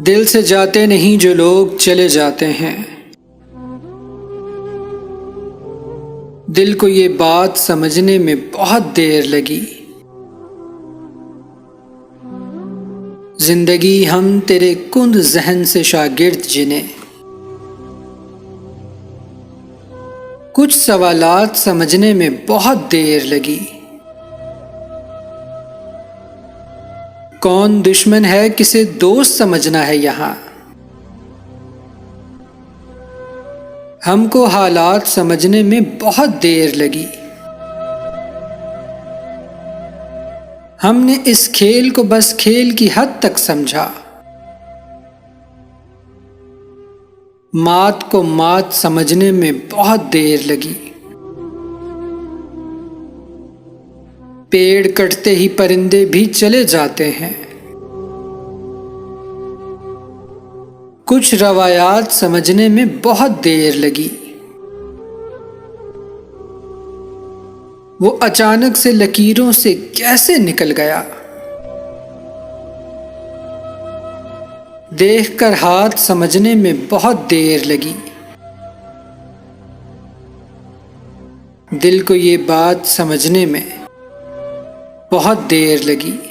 दिल से जाते नहीं जो लोग चले जाते हैं। दिल को ये बात समझने में बहुत देर लगी। जिंदगी हम तेरे कुंद जहन से शागिर्द जिने। कुछ सवालात समझने में बहुत देर लगी। कौन दुश्मन है किसे दोस्त समझना है यहाँ। हमको हालात समझने में बहुत देर लगी। हमने इस खेल को बस खेल की हद तक समझा। मात को मात समझने में बहुत देर लगी। पेड़ कटते ही परिंदे भी चले जाते हैं। कुछ रवायात समझने में बहुत देर लगी। वो अचानक से लकीरों से कैसे निकल गया। देखकर हाथ समझने में बहुत देर लगी। दिल को ये बात समझने में बहुत देर लगी।